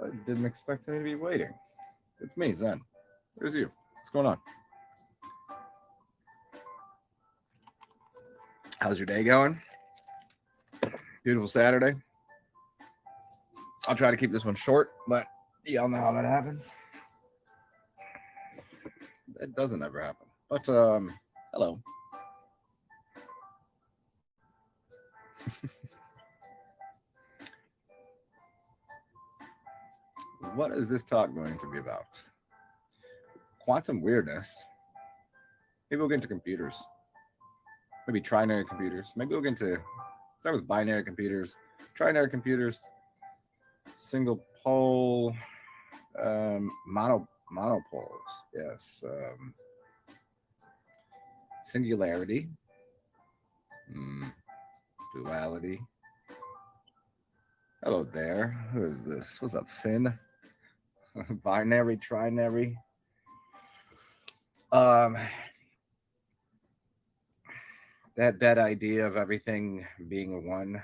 I didn't expect me to be waiting. It's me, Zen. There's you. What's going on? How's your day going? Beautiful Saturday. I'll try to keep this one short, but y'all know how that happens. That doesn't ever happen. But hello. What is this talk going to be about? Quantum weirdness. Maybe we'll get into computers. Maybe trinary computers. Maybe we'll get into start with binary computers, trinary computers, single pole, monopoles. Yes. Singularity, mm, duality. Hello there. Who is this? What's up, Finn? Binary, trinary. Um, that idea of everything being a one,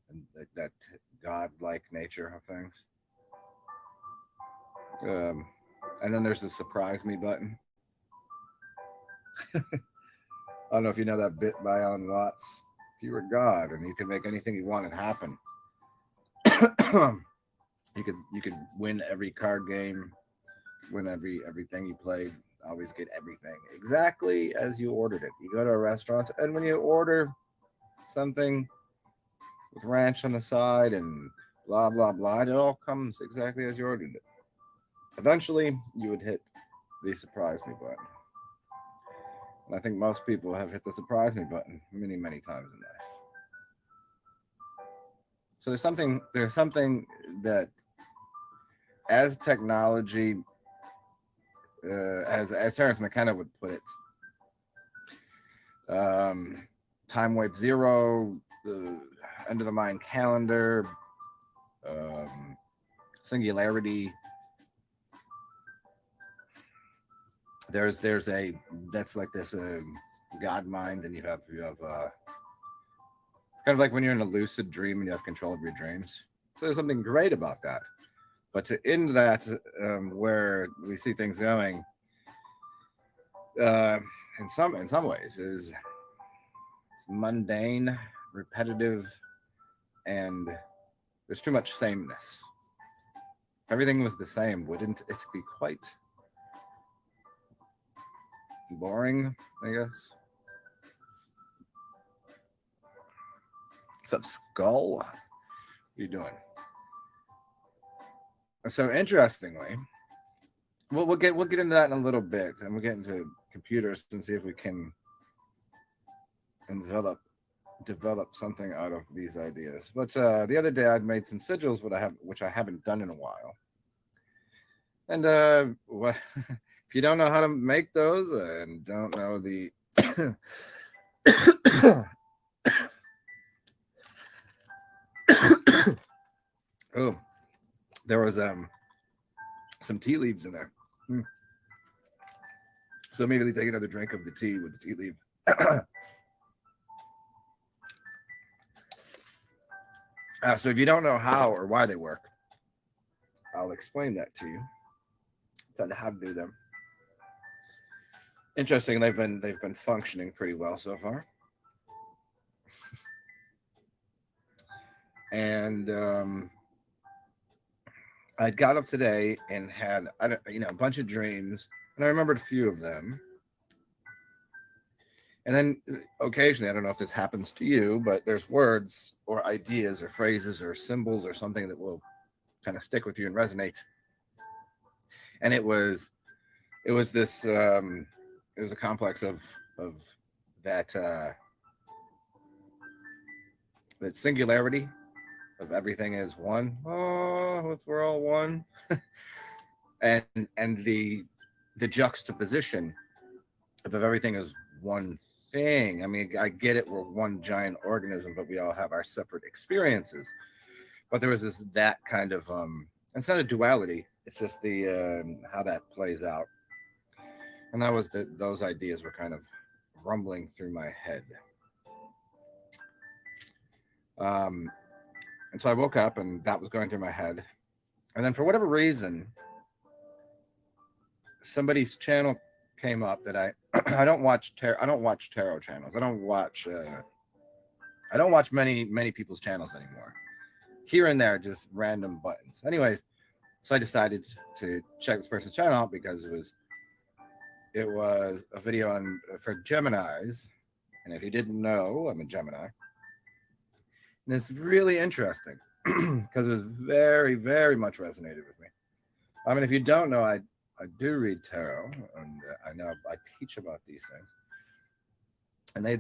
and that godlike nature of things. Um, and then there's the surprise me button. I don't know if you know that bit by Alan Watts. If you were God and you could make anything you wanted happen, you could win every card game, win everything you played, always get everything exactly as you ordered it. You go to a restaurant and when you order something with ranch on the side and blah blah blah, it all comes exactly as you ordered it. Eventually, you would hit the surprise me button. And I think most people have hit the surprise me button many times in life. So there's something that as technology, as Terrence McKenna would put it, um, time wave zero, the end of the mind calendar, um, singularity. There's a that's like this God mind, and you have it's kind of like when you're in a lucid dream and you have control of your dreams. So there's something great about that. But to end that, where we see things going, uh, in some ways, is it's mundane, repetitive, and there's too much sameness. If everything was the same, wouldn't it be quite boring? I guess. What's up, Skull? What are you doing? So interestingly, we'll get into that in a little bit, and we'll get into computers and see if we can develop something out of these ideas. But the other day, I'd made some sigils, which I haven't done in a while. And what if you don't know how to make those and don't know the oh, there was some tea leaves in there. So immediately take another drink of the tea with the tea leaf. So if you don't know how or why they work, I'll explain that to you. Tell you how to do them. Interesting, they've been functioning pretty well so far. And I got up today and had a bunch of dreams, and I remembered a few of them. And then occasionally, I don't know if this happens to you, but there's words or ideas or phrases or symbols or something that will kind of stick with you and resonate. And it was this it was a complex of that that singularity of everything is one. Oh, we're all one, and the juxtaposition of everything is one thing. I mean, I get it. We're one giant organism, but we all have our separate experiences. But there was that kind of it's not a duality. It's just the how that plays out. And that was those ideas were kind of rumbling through my head. Um, and so I woke up and that was going through my head. And then for whatever reason, somebody's channel came up that I don't watch tarot channels. I don't watch many people's channels anymore. Here and there, just random buttons. Anyways, so I decided to check this person's channel out because it was a video on for Geminis. And if you didn't know, I'm a Gemini. And it's really interesting because it was very, very much resonated with me. I mean, if you don't know, I do read tarot, and I know I teach about these things. And they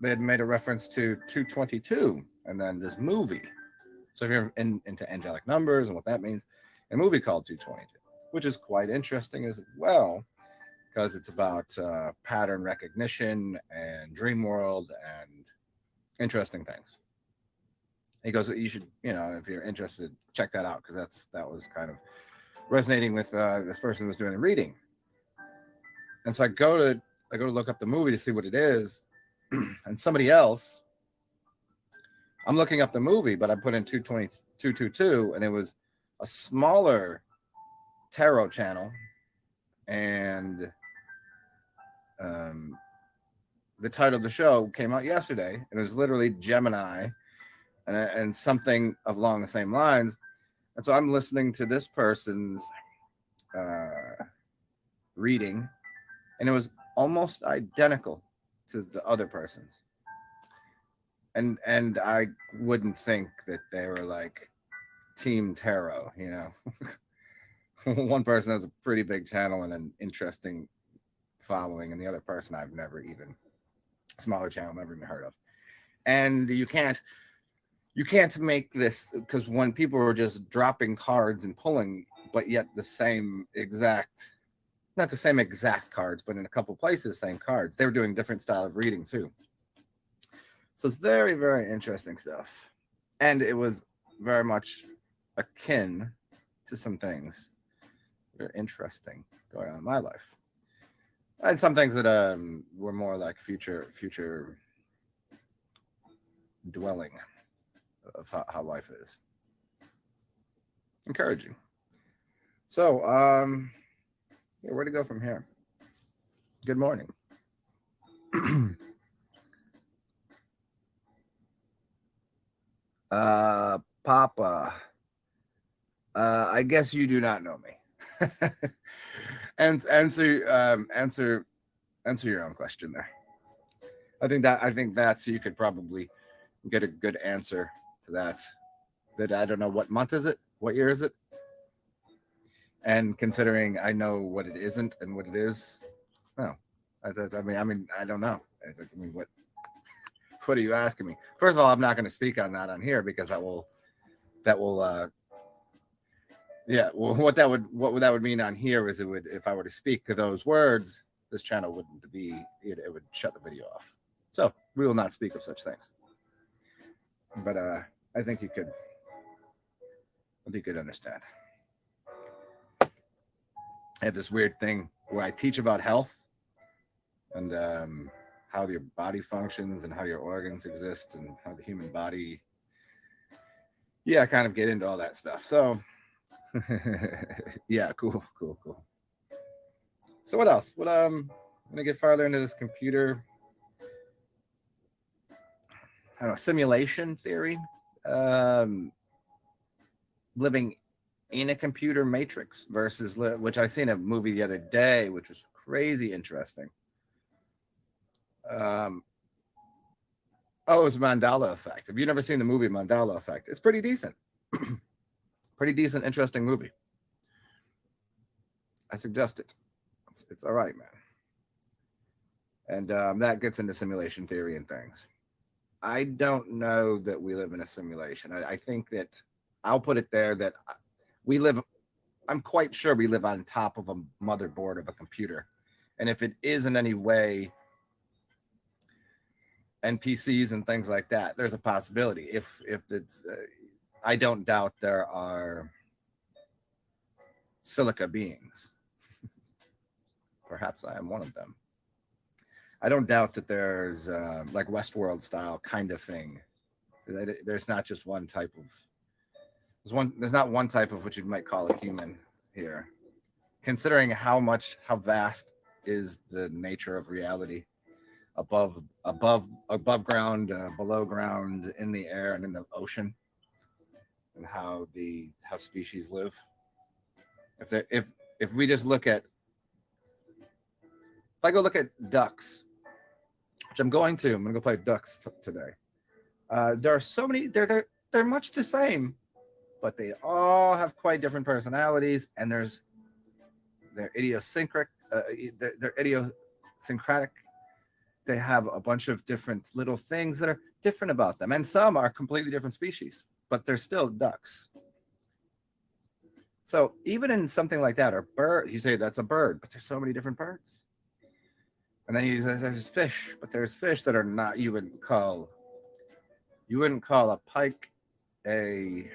had made a reference to 222 and then this movie. So if you're into angelic numbers and what that means, a movie called 222, which is quite interesting as well, because it's about pattern recognition and dream world and interesting things. He goes, you should, if you're interested, check that out, because that was kind of resonating with this person who was doing the reading. And so I go to look up the movie to see what it is, and somebody else, I'm looking up the movie, but I put in 222, and it was a smaller tarot channel, and the title of the show came out yesterday, and it was literally Gemini, and something along the same lines. And so I'm listening to this person's reading, and it was almost identical to the other person's. And I wouldn't think that they were like Team Tarot, One person has a pretty big channel and an interesting following, and the other person I've never even, smaller channel, never even heard of. And you can't make this, because when people were just dropping cards and pulling, but yet not the same exact cards, but in a couple places, same cards. They were doing different style of reading too. So it's very, very interesting stuff. And it was very much akin to some things that are interesting going on in my life. And some things that were more like future dwelling of how life is. Encouraging. So, where to go from here? Good morning. Papa, I guess you do not know me. And answer your own question there. I think that's, you could probably get a good answer to that. That I don't know, what month is it? What year is it? And considering I know what it isn't and what it is, no. I mean, I don't know. What are you asking me? First of all, I'm not going to speak on that on here, because that will what that would mean on here is, if I were to speak to those words, this channel wouldn't be, it would shut the video off. So we will not speak of such things. But I think you could understand. I have this weird thing where I teach about health and how your body functions and how your organs exist and how the human body, I kind of get into all that stuff. So yeah, cool. So what else? I'm gonna get farther into this computer, I don't know, simulation theory, living in a computer matrix versus which I seen a movie the other day, which was crazy interesting. It was Mandela Effect. Have you never seen the movie Mandela Effect? It's pretty decent. Interesting movie. I suggest it. It's all right, man. And that gets into simulation theory and things. I don't know that we live in a simulation. I think that, I'll put it there, that I'm quite sure we live on top of a motherboard of a computer. And if it is in any way NPCs and things like that, there's a possibility. If it's, I don't doubt there are silica beings. Perhaps I am one of them. I don't doubt that there's like Westworld style kind of thing. There's not just one type of There's not one type of what you might call a human here, considering how vast is the nature of reality above ground, below ground, in the air, and in the ocean, and how species live. If we just look at, if I go look at ducks, which I'm gonna go play ducks today. There are so many. They're much the same, but they all have quite different personalities, and they're idiosyncratic. They're idiosyncratic. They have a bunch of different little things that are different about them, and some are completely different species, but they're still ducks. So even in something like that, or bird, you say that's a bird, but there's so many different birds. And then there's fish, but there's fish that are not, you wouldn't call a pike a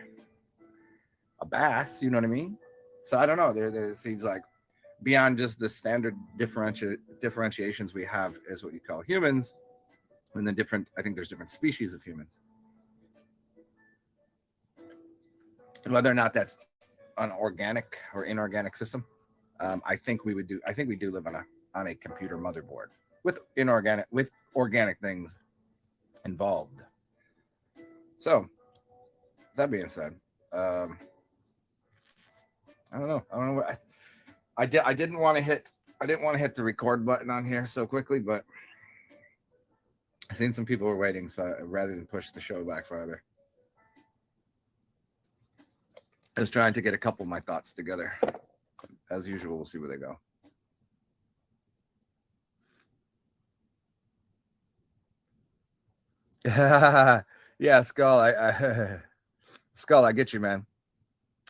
bass. You know what I mean? So I don't know. There seems like beyond just the standard differentiations we have is what you call humans, and then I think there's different species of humans, and whether or not that's an organic or inorganic system. I think we do live on a computer motherboard with organic things involved. So that being said, I don't know. I don't know what I didn't want to hit. I didn't want to hit the record button on here so quickly, but I seen some people were waiting, so rather than push the show back further, I was trying to get a couple of my thoughts together. As usual, we'll see where they go. Yeah, Skull. Skull, I get you, man.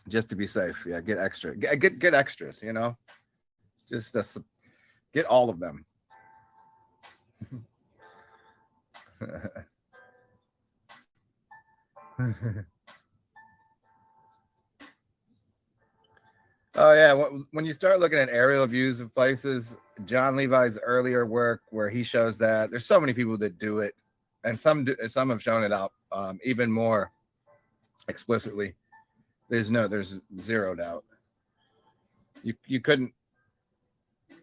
Just to be safe, yeah. Get extra. Get extras. You know, just get all of them. Oh yeah, when you start looking at aerial views of places, John Levi's earlier work where he shows that there's so many people that do it, and some have shown it out even more explicitly. There's zero doubt. You couldn't,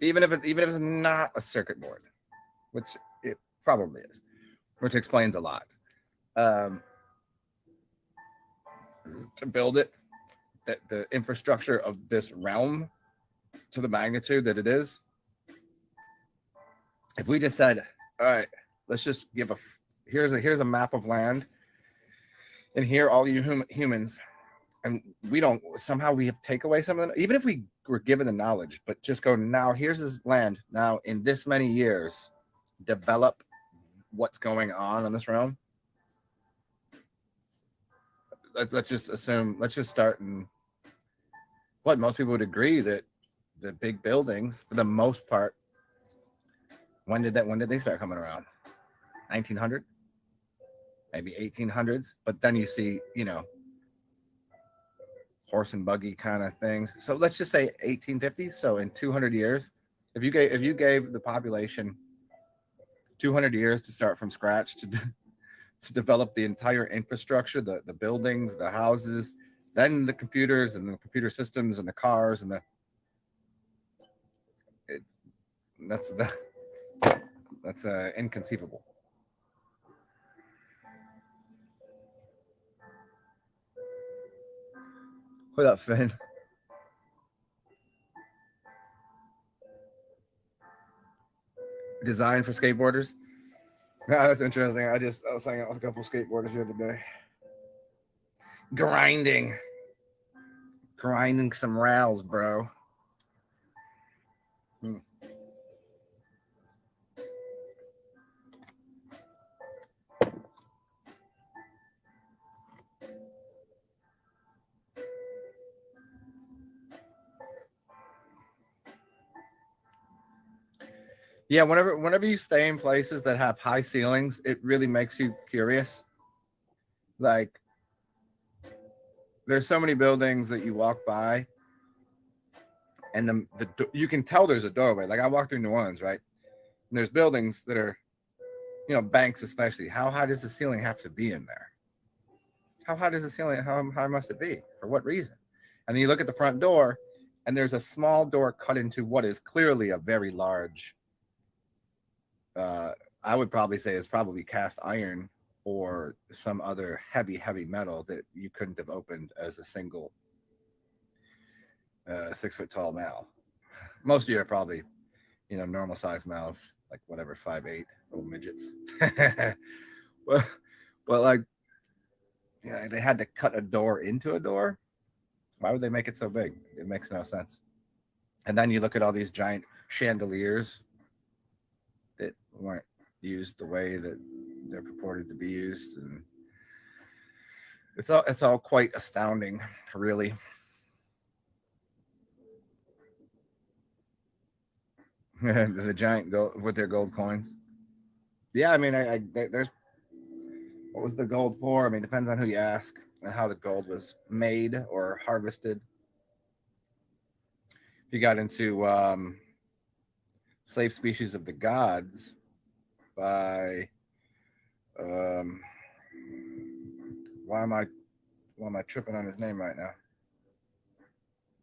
even if it's not a circuit board, which it probably is, which explains a lot. To build it, the infrastructure of this realm to the magnitude that it is, if we just said, all right, let's just give here's a map of land, and here all you humans, and we don't somehow we have take away some of them, even if we were given the knowledge, but just go, now here's this land, now in this many years develop what's going on in this realm. Let's just assume, let's just start in what most people would agree that the big buildings, for the most part, when did they start coming around? 1900, maybe 1800s. But then you see, horse and buggy kind of things. So let's just say 1850s. So in 200 years, if you gave the population 200 years to start from scratch to develop the entire infrastructure, the buildings, the houses, then the computers and the computer systems and the cars and that's inconceivable. What up, Finn? Design for skateboarders. Yeah, that's interesting. I was hanging out with a couple of skateboarders the other day. Grinding some rails, bro. Yeah, whenever you stay in places that have high ceilings, it really makes you curious. Like, there's so many buildings that you walk by, and you can tell there's a doorway. Like, I walked through New Orleans, right? And there's buildings that are, banks especially. How high does the ceiling have to be in there? How high does the ceiling? How high must it be? For what reason? And then you look at the front door, and there's a small door cut into what is clearly a very large. Uh, I would probably say it's probably cast iron or some other heavy metal that you couldn't have opened as a single 6 foot tall male. Most of you are probably, normal size males, like whatever, 5'8", little midgets. well, but like, they had to cut a door into a door. Why would they make it so big? It makes no sense. And then you look at all these giant chandeliers that weren't used the way that they're purported to be used, and it's all quite astounding, really. The giant gold with their gold coins. Yeah, I mean, there's what was the gold for? I mean, depends on who you ask and how the gold was made or harvested. If you got into Slave Species of the Gods by why am I tripping on his name right now?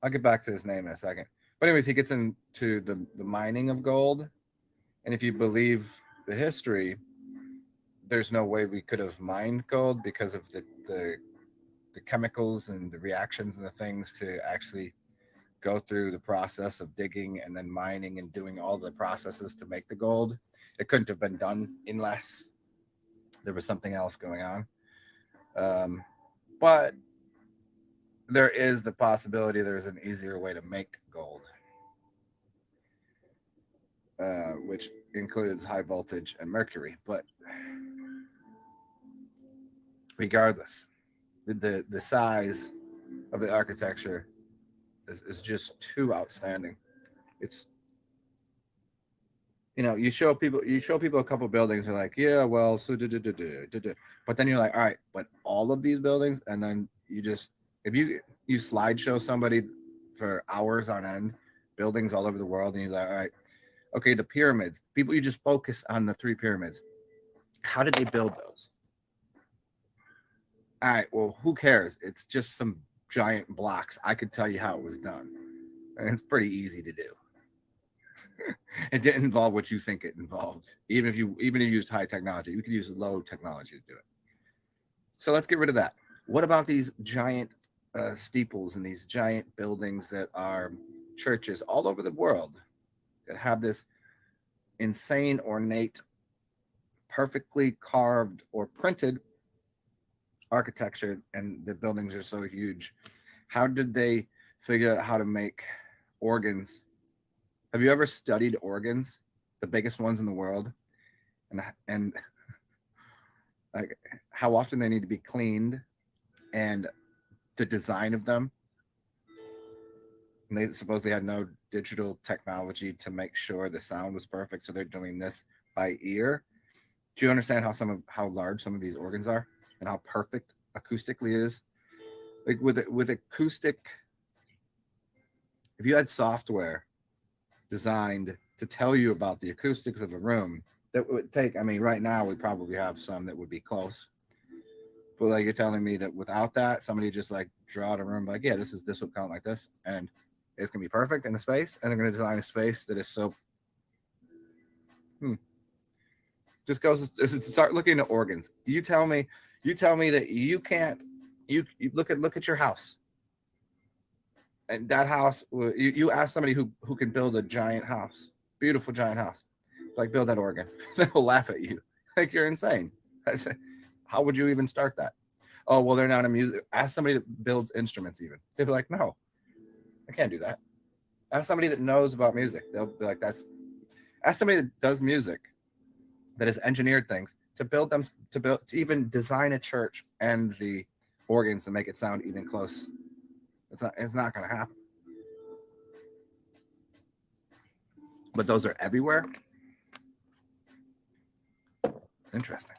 I'll get back to his name in a second. But anyways, he gets into the mining of gold, and if you believe the history, there's no way we could have mined gold because of the chemicals and the reactions and the things to actually go through the process of digging and then mining and doing all the processes to make the gold. It couldn't have been done unless there was something else going on. But there is the possibility there's an easier way to make gold, which includes high voltage and mercury. But regardless, the size of the architecture is just too outstanding. It's, you show people a couple of buildings, they're like, yeah, well, so but then you're like, all right, but all of these buildings, and then if you slideshow somebody for hours on end buildings all over the world, and you're like, all right, okay, the pyramids, people, you just focus on the 3 pyramids. How did they build those? All right, well, who cares? It's just some giant blocks. I could tell you how it was done, and it's pretty easy to do. It didn't involve what you think it involved. Even if you used high technology, you could use low technology to do it. So let's get rid of that. What about these giant steeples and these giant buildings that are churches all over the world that have this insane, ornate, perfectly carved or printed architecture, and the buildings are so huge? How did they figure out how to make organs? Have you ever studied organs, the biggest ones in the world, and like how often they need to be cleaned, and the design of them? And they supposedly had no digital technology to make sure the sound was perfect, so they're doing this by ear. Do you understand how large some of these organs are and how perfect acoustically is? Like with acoustic, if you had software designed to tell you about the acoustics of a room, that would take, I mean, right now we probably have some that would be close, but like, you're telling me that without that, somebody just like draw a room like, yeah, this would count like this, and it's gonna be perfect in the space, and they're gonna design a space that is so just goes to start looking at organs. You tell me that you can't, you look at your house, and that house, you ask somebody who can build a giant house, beautiful giant house, like, build that organ. They'll laugh at you like you're insane. How would you even start that? Oh, well, they're not a music. Ask somebody that builds instruments. Even they'd be like, no, I can't do that. Ask somebody that knows about music. They'll be like, ask somebody that does music, that has engineered things to even design a church and the organs to make it sound even close. It's not going to happen. But those are everywhere. Interesting.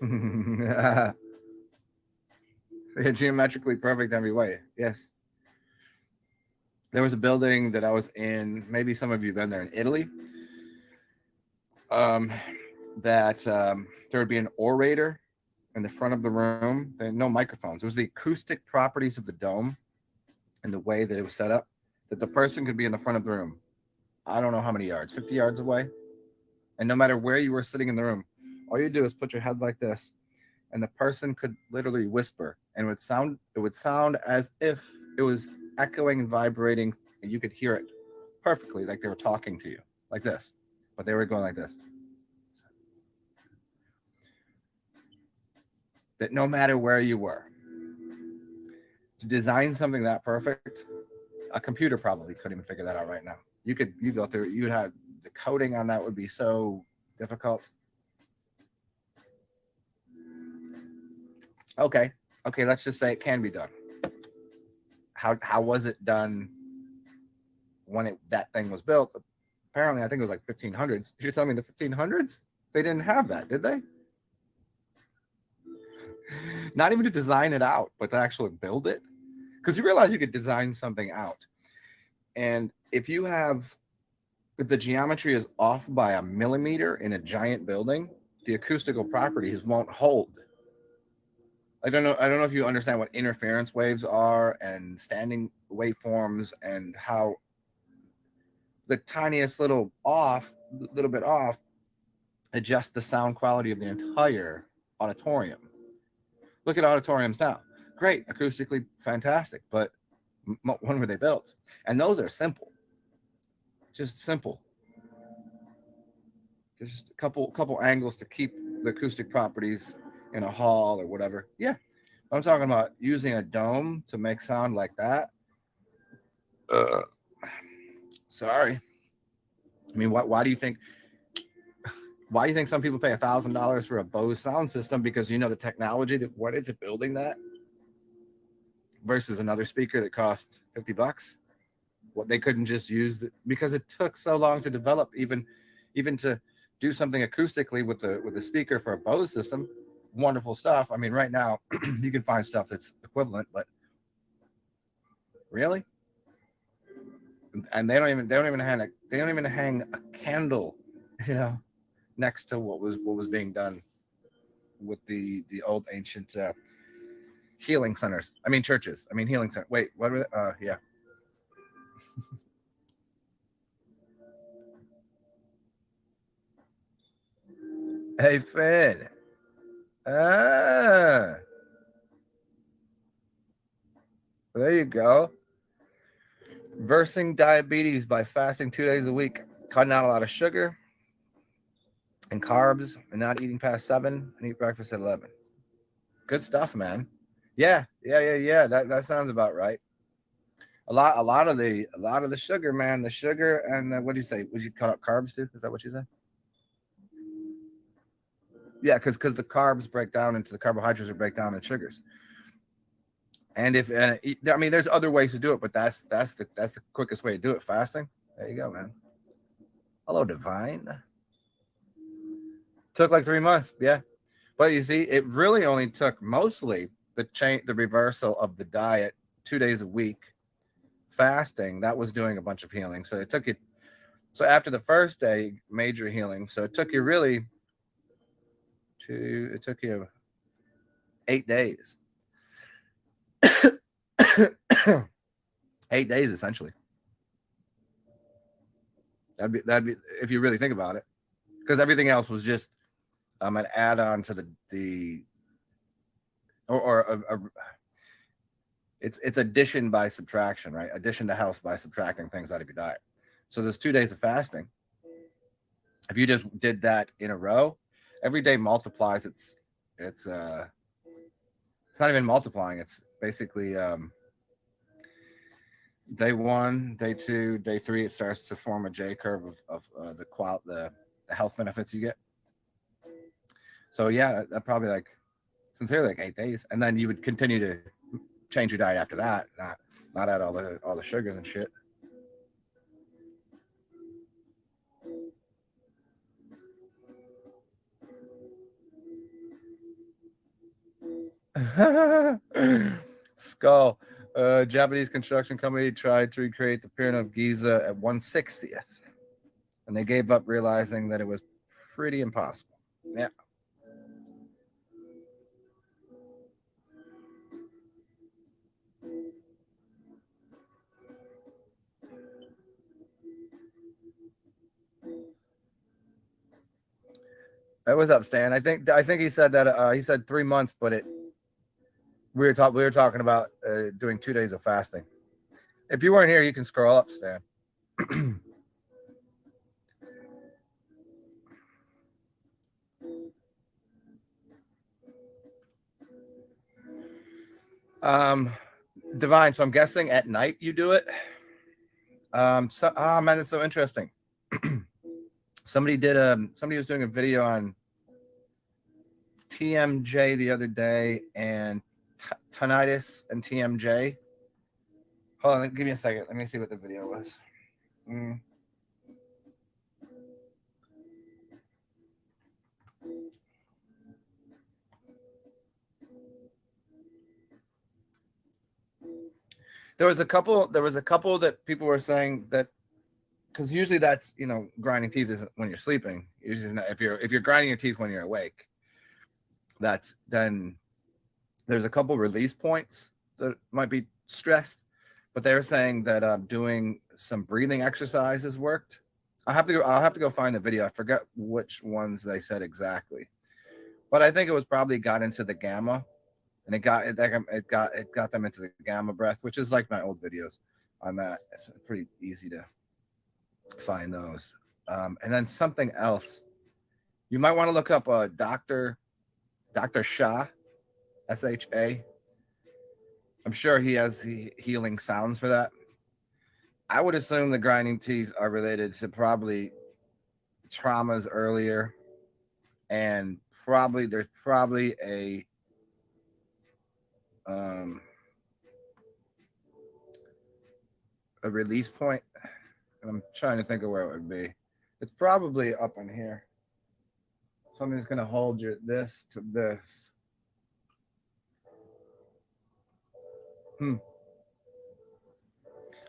Yeah, geometrically perfect every way. Yes. There was a building that I was in. Maybe some of you have been there, in Italy. that there would be an orator in the front of the room. There were no microphones. It was the acoustic properties of the dome and the way that it was set up, that the person could be in the front of the room. I don't know how many yards, 50 yards away. And no matter where you were sitting in the room, all you do is put your head like this, and the person could literally whisper, and it would sound as if it was echoing and vibrating, and you could hear it perfectly, like they were talking to you, like this. But they were going like this. That no matter where you were, to design something that perfect, a computer probably couldn't even figure that out right now. You go through it, you would have the coding on that would be so difficult. Okay, let's just say it can be done. How was it done when that thing was built? Apparently, I think it was like 1500s. You're telling me the 1500s? They didn't have that, did they? Not even to design it out, but to actually build it. Because you realize you could design something out. And if the geometry is off by a millimeter in a giant building, the acoustical properties won't hold. I don't know if you understand what interference waves are and standing waveforms, and how the tiniest little bit off adjusts the sound quality of the entire auditorium. Look at auditoriums now. Great, acoustically fantastic, but when were they built? And those are simple. Just simple. Just a couple angles to keep the acoustic properties in a hall or whatever. Yeah. I'm talking about using a dome to make sound like that. Sorry. I mean, why do you think some people pay $1,000 for a Bose sound system? Because the technology that went into building that versus another speaker that cost $50. What they couldn't just use because it took so long to develop, even to do something acoustically with the speaker for a Bose system. Wonderful stuff. I mean, right now you can find stuff that's equivalent, but really, and they don't even hang a candle, next to what was being done with the old ancient healing centers. I mean, churches. I mean, healing center. Wait, what were they? Yeah. Hey, Finn. Ah, there you go. Versing diabetes by fasting 2 days a week, cutting out a lot of sugar and carbs, and not eating past 7, and eat breakfast at 11. Good stuff, man. Yeah. That sounds about right. A lot of the sugar, man. The sugar and what do you say? Would you cut out carbs too? Is that what you said? Yeah, because the carbs break down into the carbohydrates, break down into sugars. And I mean, there's other ways to do it, but that's the quickest way to do it. Fasting. There you go, man. Hello, Divine. Took like 3 months, yeah. But you see, it really only took mostly the reversal of the diet, 2 days a week, fasting. That was doing a bunch of healing. So it took you. So after the first day, major healing. So it took you really. It took you 8 days. 8 days essentially. That'd be if you really think about it, because everything else was just an add-on to the it's addition by subtraction, right? Addition to health by subtracting things out of your diet. So there's 2 days of fasting. If you just did that in a row, every day multiplies. It's not even multiplying. It's basically day 1, day 2, day 3. It starts to form a J curve of the health benefits you get. So yeah, that probably sincerely 8 days, and then you would continue to change your diet after that. Not add all the sugars and shit. Skull. Japanese construction company tried to recreate the Pyramid of Giza at 1/60th, and they gave up, realizing that it was pretty impossible. Yeah. Hey, what's up, Stan? I think he said that he said 3 months, but we were talking about doing 2 days of fasting. If you weren't here, you can scroll up, Stan. um, Divine. So I'm guessing at night you do it. So, oh man, that's so interesting. Somebody was doing a video on TMJ the other day and tinnitus and TMJ. Hold on, give me a second. Let me see what the video was. Mm. There was a couple. There was a couple that people were saying that because usually that's grinding teeth isn't when you're sleeping. Usually, not, if you're grinding your teeth when you're awake, that's then there's a couple release points that might be stressed. But they were saying that doing some breathing exercises worked. I'll have to go find the video. I forget which ones they said exactly, but I think it was probably got into the gamma, and it got them into the gamma breath, which is like my old videos on that. It's pretty easy to find those. And then something else, you might want to look up Dr. Shah, SHA. I'm sure he has the healing sounds for that. I would assume the grinding teeth are related to probably traumas earlier, and there's probably a release point. I'm trying to think of where it would be. It's probably up in here. Something's gonna hold your this to this.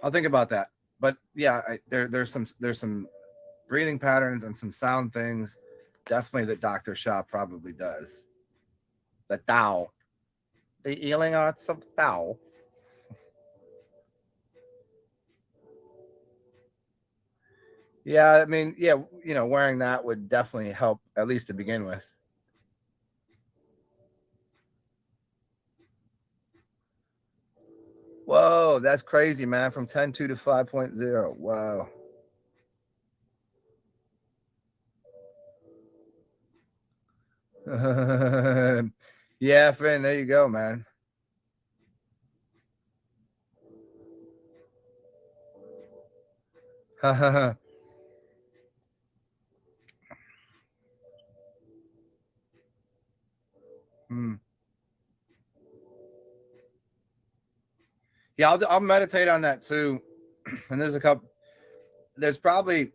I'll think about that. But yeah, there's some breathing patterns and some sound things. Definitely that Dr. Shah probably does. The Tao, the healing arts of Tao. Yeah, I mean, yeah, wearing that would definitely help at least to begin with. Whoa, that's crazy, man. From 10.2 to 5.0. Wow. Yeah, Finn, there you go, man. Hmm. Yeah, I'll meditate on that too. And there's probably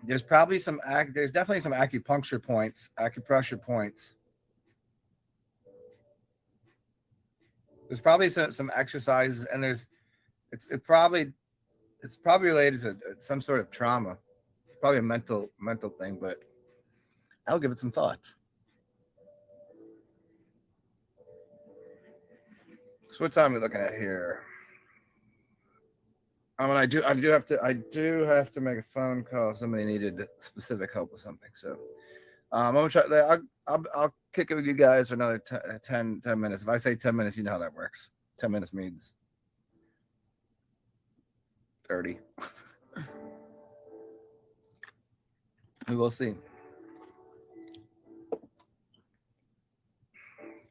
there's definitely some acupressure points. There's probably some exercises, and it's it probably it's probably related to some sort of trauma. It's probably a mental thing, but I'll give it some thought. So what time are we looking at here? I do have to make a phone call. Somebody needed specific help with something, so I'm gonna try. I'll kick it with you guys for another 10 minutes. If I say 10 minutes, you know how that works. 10 minutes means 30. We will see.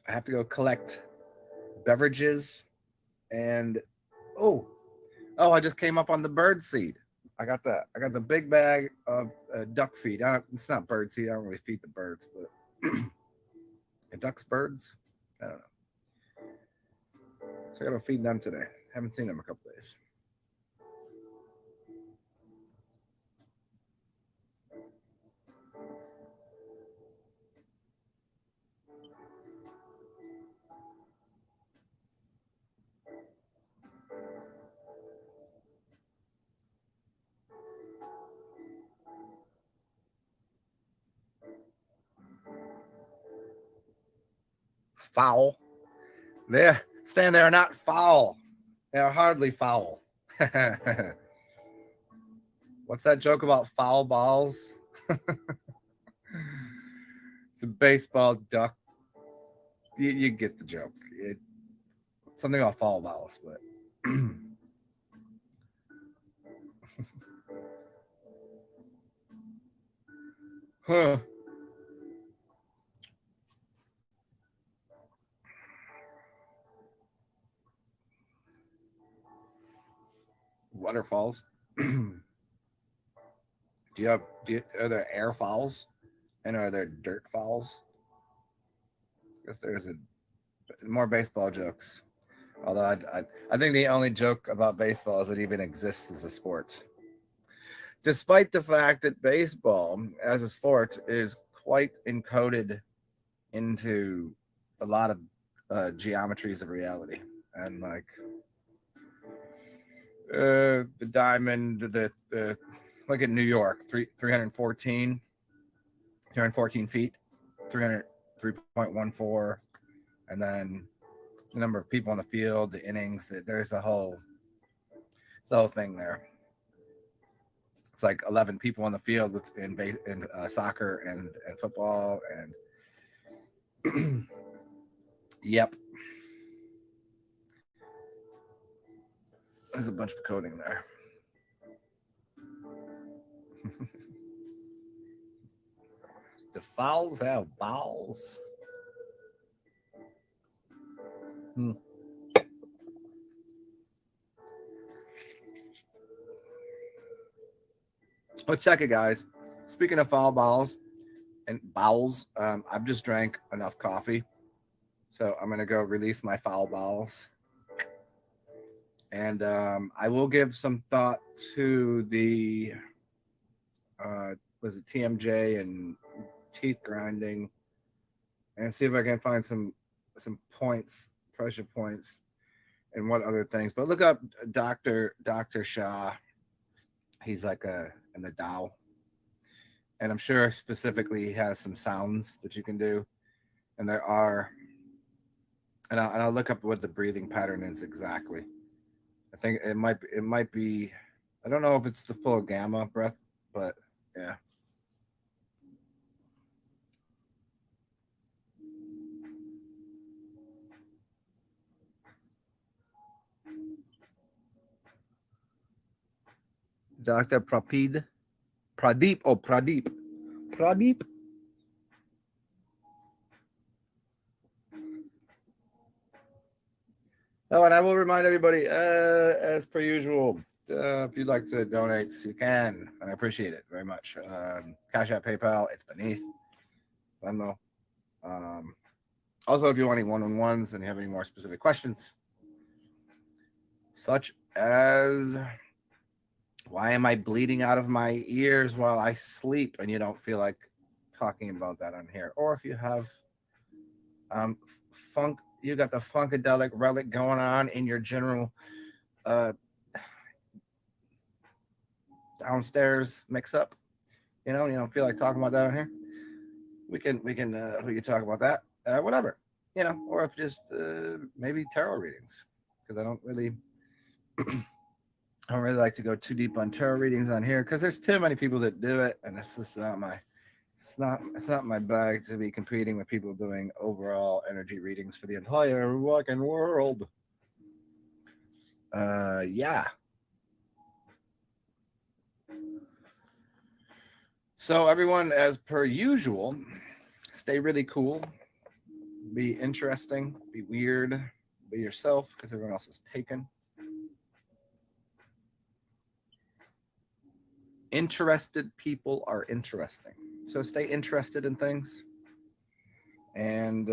I have to go collect beverages and oh I just came up on the bird seed. I got the big bag of duck feed. It's not bird seed. I don't really feed the birds, but ducks, birds. I don't know. So I got to feed them today. Haven't seen them in a couple days. foul. They're staying there, not foul. They're hardly foul. What's that joke about foul balls? It's a baseball duck. You get the joke. Something about foul balls, but huh. Waterfalls. Are there air fouls and are there dirt fouls? I guess there's more baseball jokes. Although I think the only joke about baseball is it even exists as a sport. Despite the fact that baseball as a sport is quite encoded into a lot of geometries of reality. And like the diamond, look at New York, 314 feet, 303.14, and then the number of people on the field, the innings. There's a whole thing there. It's like 11 people on the field in soccer and football and yep. There's a bunch of coding there. The fouls have balls. Oh, check it, guys. Speaking of foul balls and bowels, I've just drank enough coffee, so I'm gonna go release my foul balls. And I will give some thought to the was it TMJ and teeth grinding, and see if I can find some points, pressure points, and what other things. But look up Dr. Shah. He's like in the Tao, and I'm sure specifically he has some sounds that you can do, and there are. And I'll look up what the breathing pattern is exactly. I think it might be. I don't know if it's the full gamma breath, but yeah. Dr. Pradeep. Oh, and I will remind everybody, as per usual, if you'd like to donate, you can. I appreciate it very much. Cash App, PayPal, it's beneath. Venmo. Also, if you want any one-on-ones and you have any more specific questions, such as why am I bleeding out of my ears while I sleep, and you don't feel like talking about that on here, or if you have you got the funkadelic relic going on in your general downstairs mix up, you don't feel like talking about that on here, we can talk about that, whatever, or if just maybe tarot readings, because I don't really like to go too deep on tarot readings on here because there's too many people that do it, and it's just it's not my bag to be competing with people doing overall energy readings for the entire fucking world. Yeah. So everyone, as per usual, stay really cool, be interesting, be weird, be yourself, because everyone else is taken. Interested people are interesting. So stay interested in things and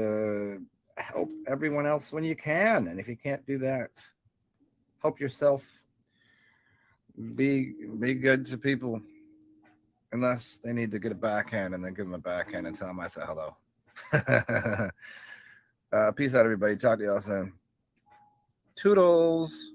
help everyone else when you can. And if you can't do that, help yourself. Be good to people, unless they need to get a backhand, and then give them a backhand and tell them I said hello. Peace out, everybody. Talk to y'all soon. Toodles.